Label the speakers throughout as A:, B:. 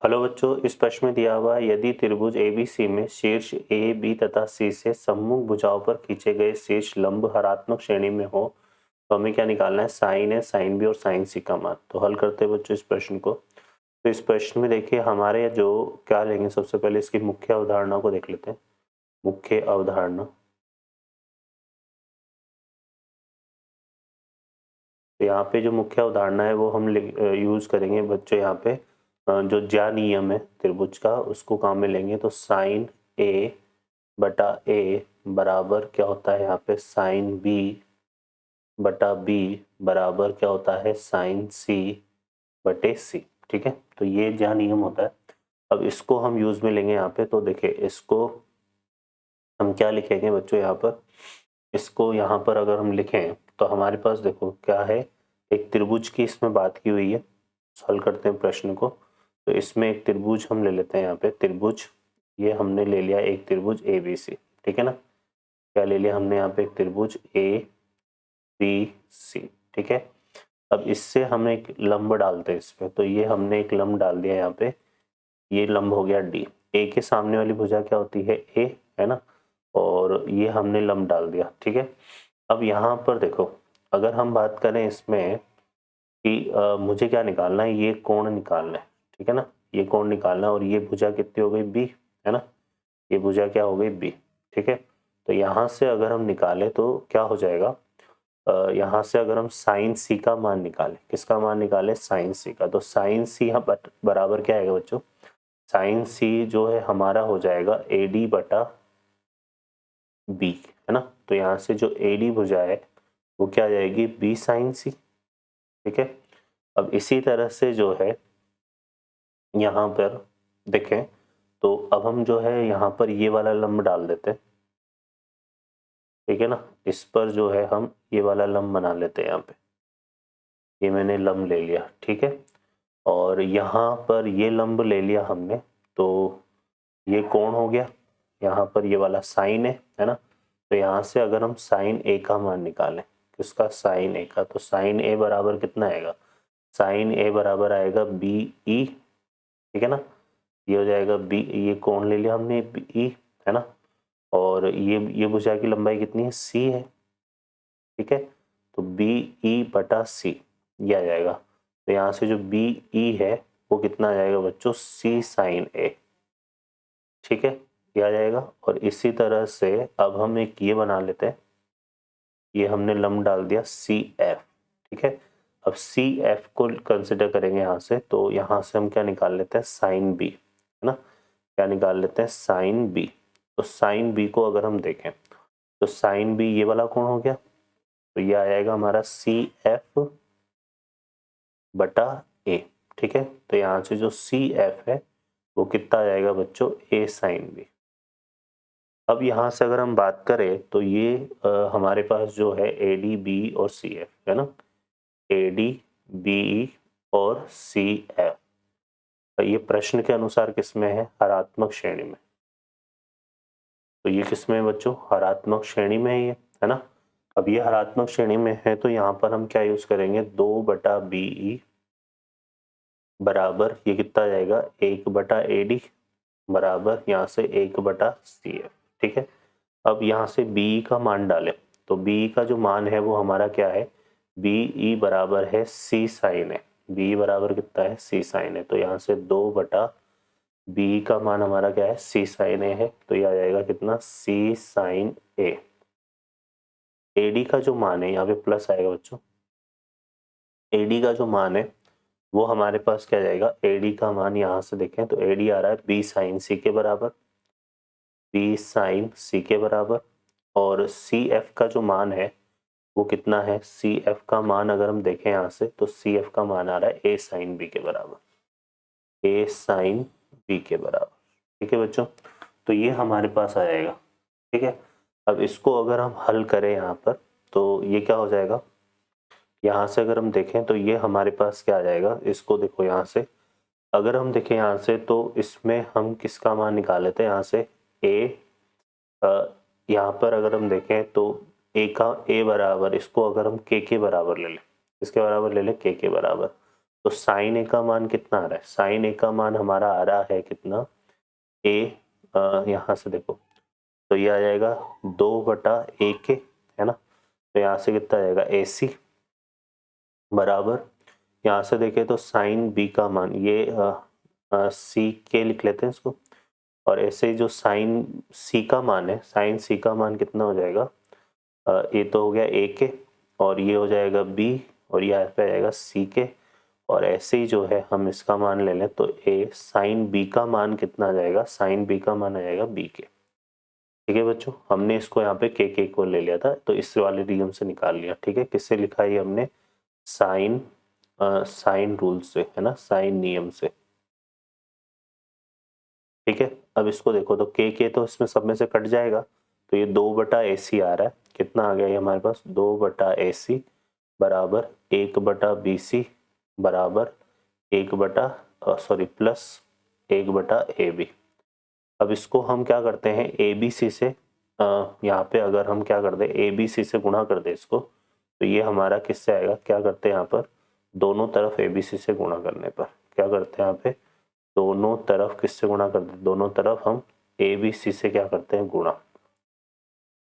A: Hello बच्चों, इस प्रश्न में दिया हुआ है यदि त्रिभुज एबीसी में शीर्ष ए बी तथा सी से सम्मुख भुजाओं पर खींचे गए शीर्ष लंब हरात्मक श्रेणी में हो तो हमें क्या निकालना है, साइन है, साइन बी और साइन सी का मान। तो हल करते हैं बच्चों इस प्रश्न को। तो इस प्रश्न में देखिए हमारे जो क्या लेंगे, सबसे पहले इसकी मुख्य अवधारणा को देख लेते हैं। मुख्य अवधारणा, तो यहाँ पे जो मुख्य अवधारणा है वो हम यूज करेंगे बच्चों। यहाँ पे जो ज्या नियम है त्रिभुज का उसको काम में लेंगे। तो साइन ए बटा ए बराबर क्या होता है, यहाँ पे साइन बी बटा बी बराबर क्या होता है, साइन सी बटे सी। ठीक है, तो ये ज्या नियम होता है। अब इसको हम यूज में लेंगे यहाँ पे। तो देखिए इसको हम क्या लिखेंगे बच्चों, यहाँ पर इसको यहाँ पर अगर हम लिखें तो हमारे पास देखो क्या है, एक त्रिभुज की इसमें बात की हुई है। हल करते हैं प्रश्न को। तो इसमें एक त्रिभुज हम ले लेते हैं, यहाँ पे त्रिभुज, ये हमने ले लिया एक त्रिभुज ए बी सी। ठीक है ना, क्या ले लिया हमने यहाँ पे, एक त्रिभुज ए बी सी। ठीक है, अब इससे हम एक लंब डालते हैं इस पे। तो ये हमने एक लंब डाल दिया यहाँ पे, ये लंब हो गया डी। ए के सामने वाली भुजा क्या होती है, ए, है ना, और ये हमने लंब डाल दिया। ठीक है, अब यहाँ पर देखो अगर हम बात करें इसमें कि मुझे क्या निकालना है, ये कोण निकालना है। ठीक है ना, ये कोण निकालना है और ये भुजा कितनी हो गई, बी, है ना, ये भुजा क्या हो गई, बी। ठीक है, तो यहाँ से अगर हम निकालें तो क्या हो जाएगा, यहाँ से अगर हम साइन सी का मान निकालें, किसका मान निकालें, साइन सी का। तो साइन सी यहाँ बराबर क्या आएगा बच्चों, साइन सी जो है हमारा हो जाएगा ए डी बटा बी, है ना। तो यहाँ से जो ए डी भुजा है वो क्या आ जाएगी, बी साइन सी। ठीक है, अब इसी तरह से जो है यहाँ पर देखें तो अब हम जो है यहाँ पर ये वाला लंब डाल देते हैं। ठीक है ना, इस पर जो है हम ये वाला लंब बना लेते हैं। यहाँ पे ये मैंने लंब ले लिया। ठीक है, और यहाँ पर ये लंब ले लिया हमने, तो ये कोण हो गया। यहाँ पर ये वाला साइन है ना। तो यहाँ से अगर हम साइन ए का मान निकालें, किसका, साइन ए का, तो साइन ए बराबर कितना आएगा, साइन ए बराबर आएगा बी ई। ठीक है ना, ये हो जाएगा बी, ये कोण ले लिया हमने बी ई, है ना, और ये भुजा की लंबाई कितनी है, सी है। ठीक है, तो बी ई बटा सी ये आ जाएगा। तो यहाँ से जो बी ई है वो कितना आ जाएगा बच्चों, सी साइन ए। ठीक है, ये आ जाएगा। और इसी तरह से अब हम एक ये बना लेते हैं, ये हमने लंब डाल दिया सी एफ। ठीक है, अब सी एफ को कंसिडर करेंगे यहाँ से। तो यहाँ से हम क्या निकाल लेते हैं, साइन बी, है ना, क्या निकाल लेते हैं, साइन बी। तो साइन बी को अगर हम देखें तो साइन बी ये वाला कोण हो गया। तो ये आ जाएगा हमारा सी एफ बटा ए। ठीक है, तो यहाँ से जो सी एफ है वो कितना आ जाएगा बच्चों, ए साइन बी। अब यहाँ से अगर हम बात करें तो ये हमारे पास जो है ए डी बी और सी एफ, है ना, ए डी बी और सी एफ, ये प्रश्न के अनुसार किस में है, हरात्मक श्रेणी में। तो ये किस में है बच्चों, हरात्मक श्रेणी में है ना। अब ये हरात्मक श्रेणी में है तो यहाँ पर हम क्या यूज करेंगे, 2/BE बराबर ये कितना आ जाएगा, 1/AD बराबर यहाँ से 1/CF। ठीक है, अब यहाँ से BE का मान डालें। तो BE का जो मान है वो हमारा क्या है, BE बराबर है C साइन है। BE बराबर कितना है, C साइन है। तो यहाँ से 2/BE का मान हमारा क्या है, C साइन A है। तो ये आ जाएगा कितना, C साइन A। AD का जो मान है, यहाँ पे प्लस आएगा बच्चों, AD का जो मान है वो हमारे पास क्या जाएगा, AD का मान यहाँ से देखें तो AD आ रहा है B साइन C के बराबर, B साइन C के बराबर। और CF का जो मान है वो कितना है, CF का मान अगर हम देखें यहाँ से तो CF का मान आ रहा है A साइन B के बराबर, A साइन B के बराबर। ठीक है बच्चों, तो ये हमारे पास आ जाएगा। ठीक है, अब इसको अगर हम हल करें यहाँ पर तो ये क्या हो जाएगा, यहाँ से अगर हम देखें तो ये हमारे पास क्या आ जाएगा, इसको देखो यहाँ से अगर हम देखें यहाँ से तो इसमें हम किसका मान निकाल लेते हैं, यहाँ से ए, यहाँ पर अगर हम देखें तो ए का ए बराबर, इसको अगर हम के बराबर ले लें, इसके बराबर ले लें के बराबर, तो साइन ए का मान कितना आ रहा है, साइन ए का मान हमारा आ रहा है कितना, ए यहाँ से देखो तो ये आ जाएगा 2/a के, है ना। तो यहाँ से कितना आ जाएगा AC बराबर, यहाँ से देखें तो साइन बी का मान ये सी के लिख लेते हैं इसको, और ऐसे ही जो साइन सी का मान है, साइन सी का मान कितना हो जाएगा, ये तो हो गया ए के, और ये हो जाएगा बी, और ये यहाँ पे आ जाएगा सी के, और ऐसे ही जो है हम इसका मान ले लें तो ए साइन बी का मान कितना आ जाएगा, साइन बी का मान आ जाएगा बी के। ठीक है बच्चों, हमने इसको यहाँ पे के को ले लिया था तो इस वाले नियम से निकाल लिया। ठीक है, किससे लिखा है हमने, साइन साइन रूल से, है ना, साइन नियम से। ठीक है, अब इसको देखो तो के तो इसमें सब में से कट जाएगा, तो ये 2/AC आ रहा है, कितना आ गया ये हमारे पास, 2/AC बराबर 1/BC बराबर 1/, प्लस 1/AB। अब इसको हम क्या करते हैं, ABC से यहाँ पे अगर हम क्या कर दें, ABC से गुणा कर दें इसको, तो ये हमारा किससे आएगा, क्या करते हैं यहाँ पर, दोनों तरफ ABC से गुणा करने पर क्या करते हैं यहाँ पे, दोनों तरफ किससे गुणा करते हैं, दोनों तरफ हम ABC से क्या करते हैं, गुणा।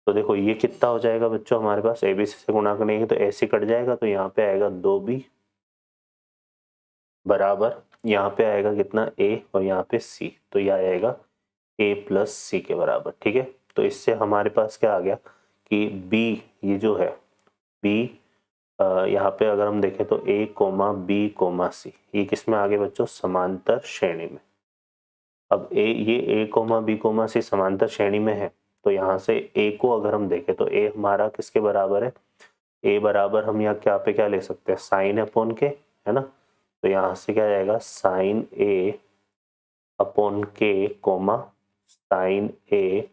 A: तो देखो ये कितना हो जाएगा बच्चों, हमारे पास ABC से गुणा करने की तो AC कट जाएगा, तो यहाँ पे आएगा 2B बराबर, यहाँ पे आएगा कितना A और यहाँ पे C, तो यह आएगा A प्लस C के बराबर। ठीक है, तो इससे हमारे पास क्या आ गया कि B, ये जो है B यहाँ पे अगर हम देखें तो A, B, C, ये किस में आ गए बच्चों, समांतर श्रेणी में। अब ये A, B, C समांतर श्रेणी में है, तो यहाँ से A को अगर हम देखें तो A हमारा किसके बराबर है, A बराबर हम यहाँ क्या पे क्या ले सकते हैं, साइन अपॉन के, है ना। तो यहाँ से क्या जाएगा, साइन A अपॉन के कोमा साइन A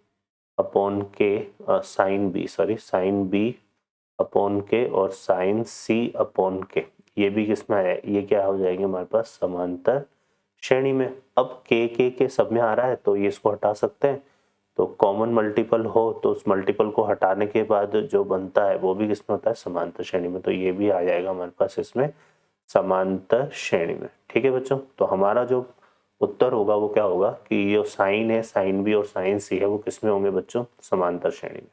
A: अपॉन के, साइन B अपॉन के और साइन C अपॉन के, ये भी किसमें आया, ये क्या हो जाएंगे हमारे पास, समांतर श्रेणी में। अब के सब में आ रहा है तो ये इसको हटा सकते हैं, तो कॉमन मल्टीपल हो तो उस मल्टीपल को हटाने के बाद जो बनता है वो भी किसमें होता है, समांतर श्रेणी में, तो ये भी आ जाएगा हमारे पास इसमें समांतर श्रेणी में। ठीक है बच्चों, तो हमारा जो उत्तर होगा वो क्या होगा कि ये साइन है, साइन बी और साइन सी है, वो किसमें होंगे बच्चों, समांतर श्रेणी में।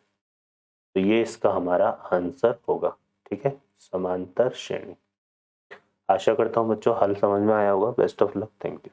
A: तो ये इसका हमारा आंसर होगा। ठीक है, समांतर श्रेणी। आशा करता हूँ बच्चों हल समझ में आया होगा। Best of luck, thank you.